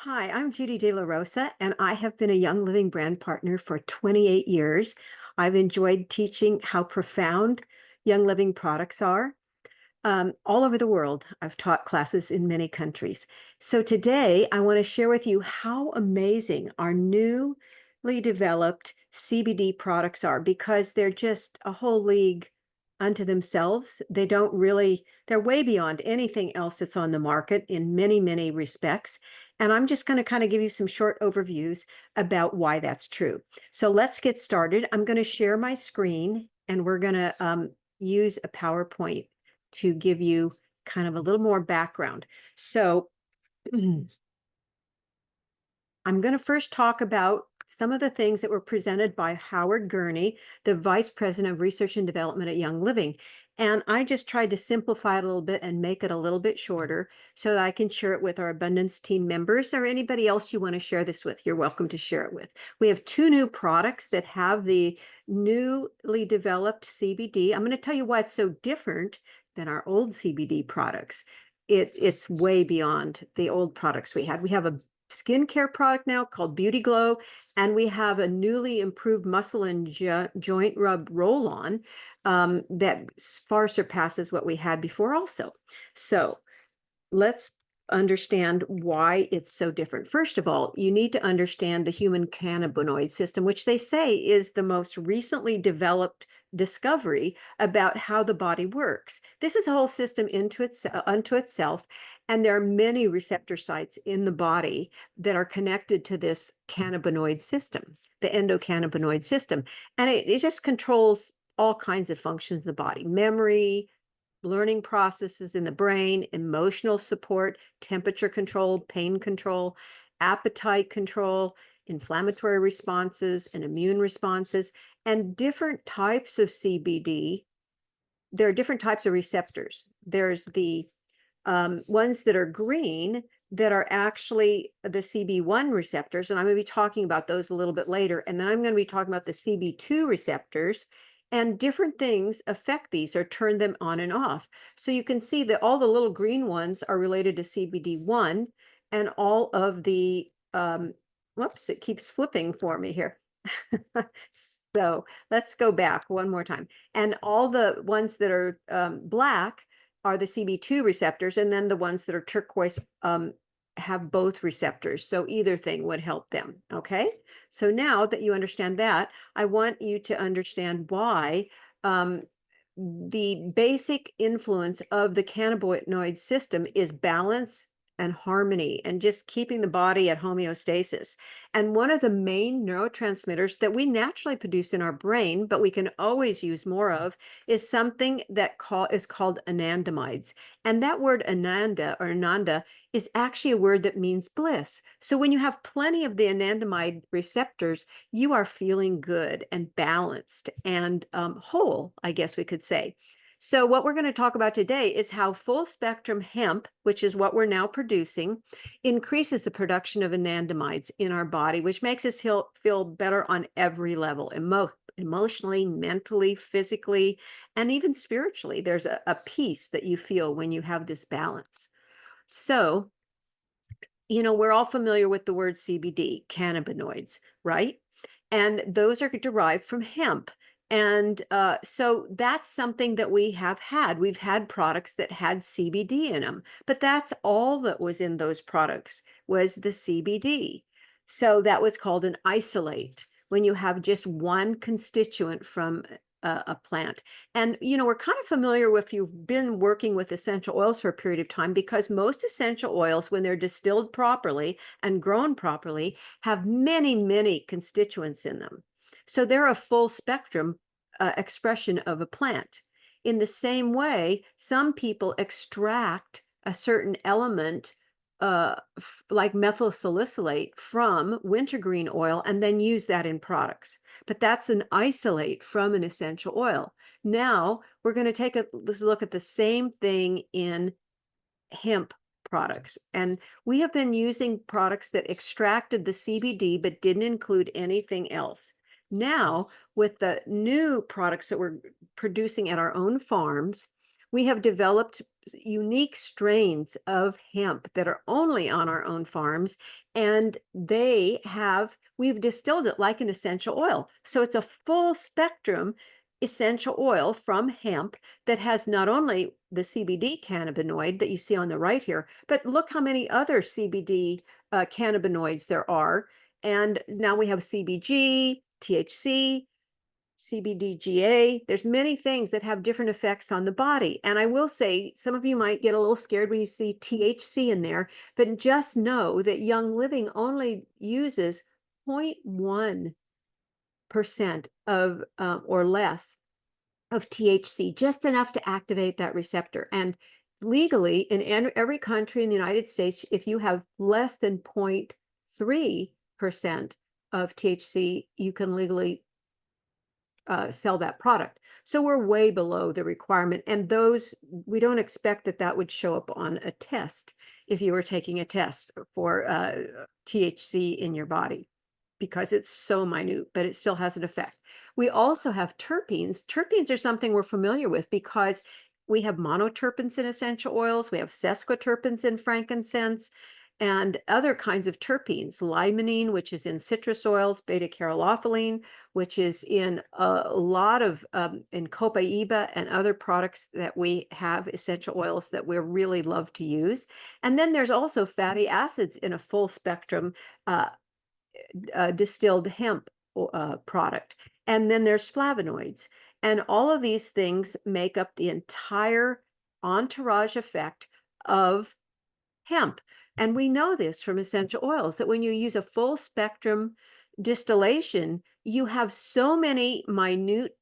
Hi, I'm Judy De La Rosa, and I have been a Young Living brand partner for 28 years. I've enjoyed teaching how profound Young Living products are all over the world. I've taught classes in many countries. So today, I want to share with you how amazing our newly developed CBD products are because they're just a whole league unto themselves. They're way beyond anything else that's on the market in many, many respects. And I'm just going to kind of give you some short overviews about why that's true. So let's get started. I'm going to share my screen and we're going to use a PowerPoint to give you kind of a little more background. So I'm going to first talk about some of the things that were presented by Howard Gurney, the Vice President of Research and Development at Young Living. And I just tried to simplify it a little bit and make it a little bit shorter so that I can share it with our Abundance team members or anybody else you want to share this with. You're welcome to share it with. We have two new products that have the newly developed CBD. I'm going to tell you why it's so different than our old CBD products. It's way beyond the old products we had. We have a skincare product now called Beauty Glow, and we have a newly improved muscle and joint rub roll-on that far surpasses what we had before also. So let's understand why it's so different. First of all, you need to understand the human cannabinoid system, which they say is the most recently developed discovery about how the body works. This is a whole system unto itself, and there are many receptor sites in the body that are connected to this cannabinoid system, the endocannabinoid system. And it just controls all kinds of functions of the body: memory, learning processes in the brain, emotional support, temperature control, pain control, appetite control, inflammatory responses, and immune responses, and different types of CBD. There are different types of receptors. There's the ones that are green that are actually the CB1 receptors, and I'm going to be talking about those a little bit later. And then I'm going to be talking about the CB2 receptors, and different things affect these or turn them on and off. So you can see that all the little green ones are related to CBD1, and all of the, whoops, it keeps flipping for me here. So let's go back one more time. And all the ones that are black are the CB2 receptors, and then the ones that are turquoise have both receptors. So either thing would help them. Okay. So now that you understand that, I want you to understand why the basic influence of the cannabinoid system is balance and harmony and just keeping the body at homeostasis. And one of the main neurotransmitters that we naturally produce in our brain, but we can always use more of, is something that is called anandamides. And that word ananda is actually a word that means bliss. So when you have plenty of the anandamide receptors, you are feeling good and balanced and whole, I guess we could say. So what we're going to talk about today is how full spectrum hemp, which is what we're now producing, increases the production of anandamides in our body, which makes us feel better on every level, emotionally, mentally, physically, and even spiritually. There's a peace that you feel when you have this balance. So, we're all familiar with the word CBD, cannabinoids, right? And those are derived from hemp. And so that's something that we have had. We've had products that had CBD in them, but that's all that was in those products was the CBD. So that was called an isolate when you have just one constituent from a plant. And, we're kind of familiar with, if you've been working with essential oils for a period of time, because most essential oils, when they're distilled properly and grown properly, have many, many constituents in them. So they're a full spectrum expression of a plant. In the same way, some people extract a certain element like methyl salicylate from wintergreen oil and then use that in products. But that's an isolate from an essential oil. Now we're going to take a look at the same thing in hemp products. And we have been using products that extracted the CBD but didn't include anything else. Now, with the new products that we're producing at our own farms, We have developed unique strains of hemp that are only on our own farms, and we've distilled it like an essential oil. So it's a full spectrum essential oil from hemp that has not only the CBD cannabinoid that you see on the right here, but look how many other CBD cannabinoids there are. And now we have CBG, THC, CBDGA. There's many things that have different effects on the body. And I will say, some of you might get a little scared when you see THC in there, but just know that Young Living only uses 0.1% of or less of THC, just enough to activate that receptor. And legally, in every country in the United States, if you have less than 0.3% of THC, you can legally sell that product. So we're way below the requirement. And those, we don't expect that that would show up on a test if you were taking a test for THC in your body, because it's so minute, but it still has an effect. We also have terpenes. Terpenes are something we're familiar with because we have monoterpenes in essential oils, we have sesquiterpenes in frankincense, and other kinds of terpenes, limonene, which is in citrus oils, beta-caryophyllene, which is in a lot of, in copaiba and other products that we have, essential oils that we really love to use. And then there's also fatty acids in a full spectrum distilled hemp product. And then there's flavonoids. And all of these things make up the entire entourage effect of hemp. And we know this from essential oils, that when you use a full spectrum distillation, you have so many minute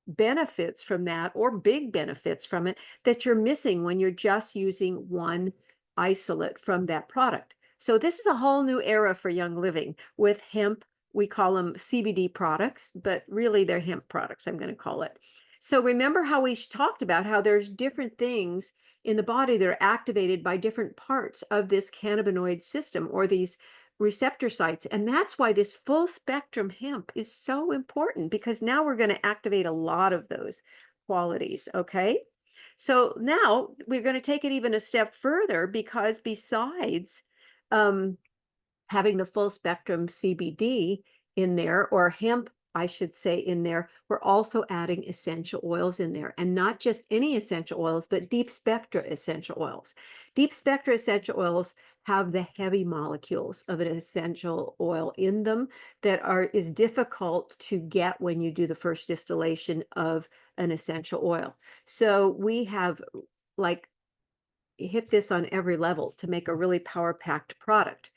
benefits from that, or big benefits from it, that you're missing when you're just using one isolate from that product. So this is a whole new era for Young Living with hemp. We call them CBD products, but really they're hemp products, I'm going to call it. So remember how we talked about how there's different things in the body that are activated by different parts of this cannabinoid system, or these receptor sites. And that's why this full spectrum hemp is so important, because now we're going to activate a lot of those qualities. Okay. So now we're going to take it even a step further, because besides having the full spectrum CBD in there, or hemp, I should say, in there, we're also adding essential oils in there, and not just any essential oils, but deep spectra essential oils. Deep spectra essential oils have the heavy molecules of an essential oil in them that is difficult to get when you do the first distillation of an essential oil. So we have like hit this on every level to make a really power-packed product.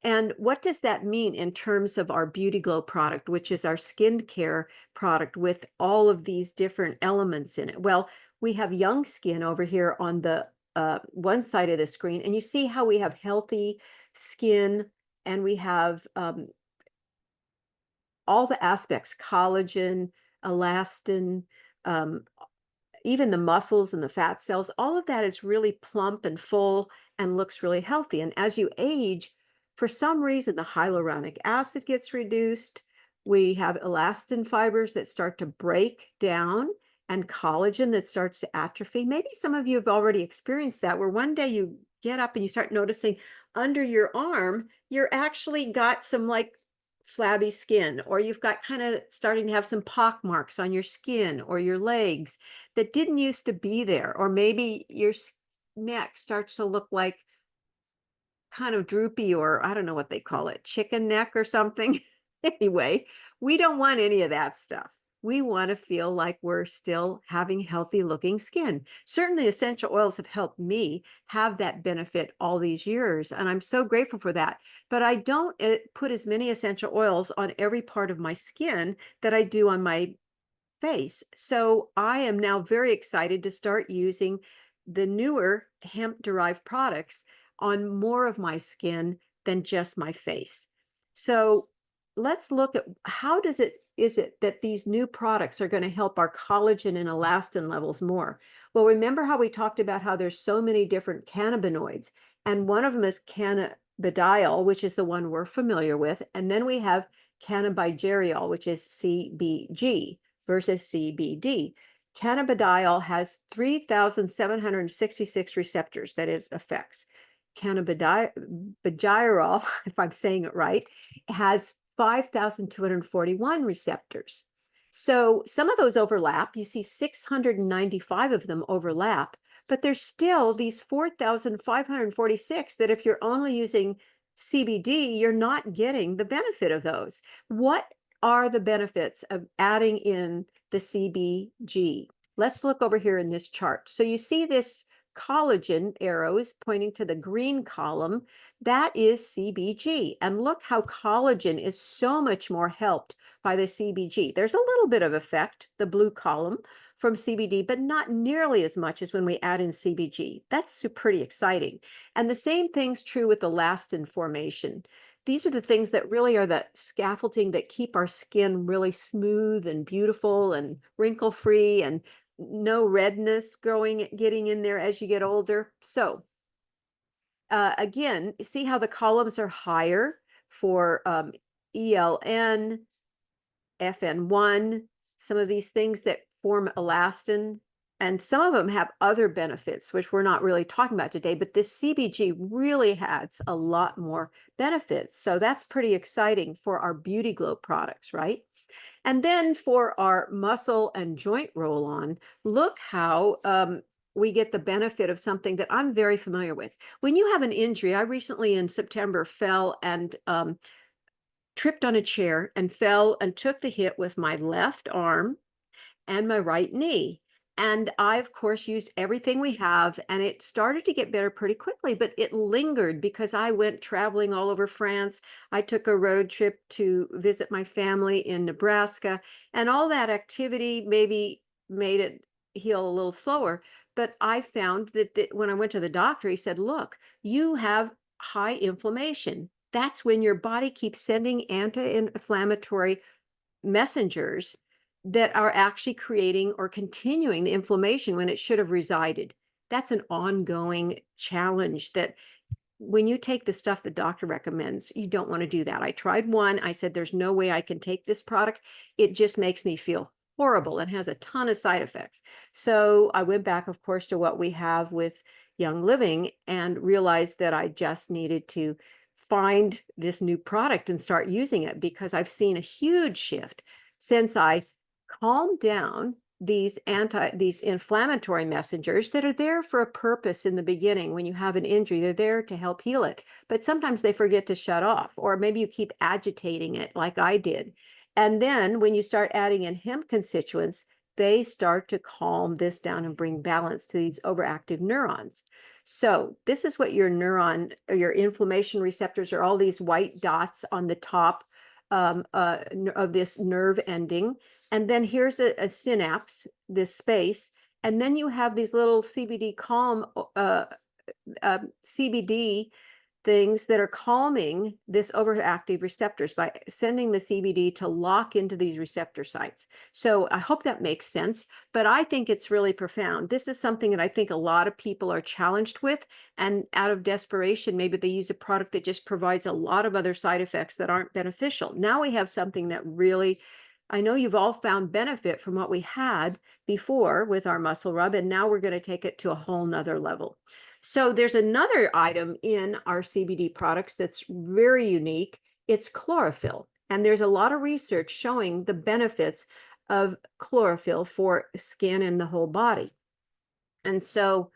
And what does that mean in terms of our Beauty Glow product, which is our skincare product with all of these different elements in it? Well, we have Young Skin over here on the one side of the screen, and you see how we have healthy skin, and we have all the aspects: collagen, elastin, um, even the muscles and the fat cells. All of that is really plump and full and looks really healthy. And as you age, for some reason, the hyaluronic acid gets reduced. We have elastin fibers that start to break down, and collagen that starts to atrophy. Maybe some of you have already experienced that, where one day you get up and you start noticing under your arm, you're actually got some like flabby skin, or you've got kind of starting to have some pock marks on your skin or your legs that didn't used to be there. Or maybe your neck starts to look like kind of droopy, or I don't know what they call it, chicken neck or something. Anyway, we don't want any of that stuff. We want to feel like we're still having healthy looking skin. Certainly essential oils have helped me have that benefit all these years, and I'm so grateful for that. But I don't put as many essential oils on every part of my skin that I do on my face. So I am now very excited to start using the newer hemp derived products on more of my skin than just my face. So let's look at how is it that these new products are going to help our collagen and elastin levels more? Well, remember how we talked about how there's so many different cannabinoids, and one of them is cannabidiol, which is the one we're familiar with, and then we have cannabigerol, which is CBG versus CBD. Cannabidiol has 3,766 receptors that it affects. Cannabidiol, if I'm saying it right, has 5,241 receptors. So some of those overlap. You see 695 of them overlap, but there's still these 4,546 that if you're only using CBD, you're not getting the benefit of those. What are the benefits of adding in the CBG? Let's look over here in this chart. So you see this collagen arrows pointing to the green column. That is CBG. And look how collagen is so much more helped by the CBG. There's a little bit of effect, the blue column, from CBD, but not nearly as much as when we add in CBG. That's pretty exciting. And the same thing's true with elastin formation. These are the things that really are the scaffolding that keep our skin really smooth and beautiful and wrinkle-free and no redness getting in there as you get older. So again, see how the columns are higher for ELN, FN1, some of these things that form elastin, and some of them have other benefits, which we're not really talking about today, but this CBG really has a lot more benefits. So that's pretty exciting for our Beauty Glow products, right? And then for our muscle and joint roll-on, look how we get the benefit of something that I'm very familiar with. When you have an injury, I recently in September fell and tripped on a chair and fell and took the hit with my left arm and my right knee. And I, of course, used everything we have, and it started to get better pretty quickly, but it lingered because I went traveling all over France. I took a road trip to visit my family in Nebraska, and all that activity maybe made it heal a little slower. But I found that when I went to the doctor, he said, look, you have high inflammation. That's when your body keeps sending anti-inflammatory messengers that are actually creating or continuing the inflammation when it should have resided. That's an ongoing challenge that when you take the stuff the doctor recommends, you don't want to do that. I tried one. I said, there's no way I can take this product. It just makes me feel horrible and has a ton of side effects. So I went back, of course, to what we have with Young Living and realized that I just needed to find this new product and start using it because I've seen a huge shift since I calmed down these inflammatory messengers that are there for a purpose in the beginning. When you have an injury, they're there to help heal it, but sometimes they forget to shut off, or maybe you keep agitating it like I did. And then when you start adding in hemp constituents, they start to calm this down and bring balance to these overactive neurons. So this is what your neuron or your inflammation receptors are, all these white dots on the top of this nerve ending. And then here's a synapse, this space. And then you have these little CBD CBD things that are calming this overactive receptors by sending the CBD to lock into these receptor sites. So I hope that makes sense, but I think it's really profound. This is something that I think a lot of people are challenged with, and out of desperation, maybe they use a product that just provides a lot of other side effects that aren't beneficial. Now we have something that really, I know you've all found benefit from what we had before with our muscle rub, and now we're going to take it to a whole nother level. So there's another item in our CBD products that's very unique. It's chlorophyll. And there's a lot of research showing the benefits of chlorophyll for skin and the whole body. And so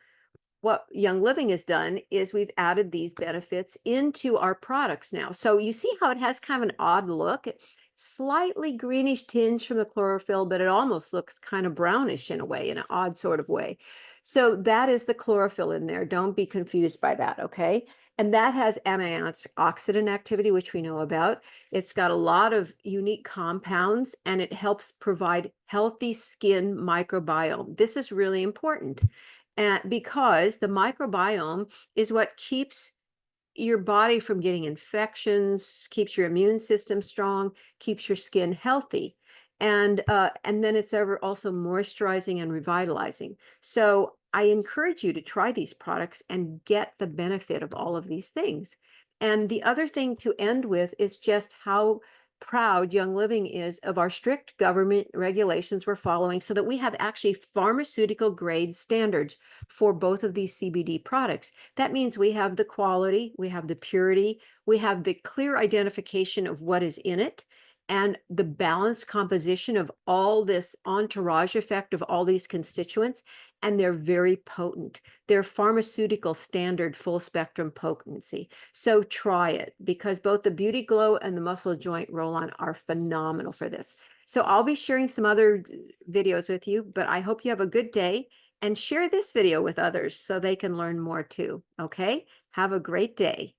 what Young Living has done is we've added these benefits into our products now. So you see how it has kind of an odd look, slightly greenish tinge from the chlorophyll, but it almost looks kind of brownish in a way, in an odd sort of way. So that is the chlorophyll in there. Don't be confused by that, okay? And that has antioxidant activity, which we know about. It's got a lot of unique compounds, and it helps provide healthy skin microbiome. This is really important. Because the microbiome is what keeps your body from getting infections, keeps your immune system strong, keeps your skin healthy. And then it's also moisturizing and revitalizing. So I encourage you to try these products and get the benefit of all of these things. And the other thing to end with is just how proud Young Living is of our strict government regulations we're following, so that we have actually pharmaceutical grade standards for both of these CBD products. That means we have the quality, we have the purity, we have the clear identification of what is in it, and the balanced composition of all this entourage effect of all these constituents, and they're very potent. They're pharmaceutical standard full spectrum potency. So try it, because both the Beauty Glow and the Muscle Joint Roll-On are phenomenal for this. So I'll be sharing some other videos with you, but I hope you have a good day, and share this video with others so they can learn more too. Okay? Have a great day.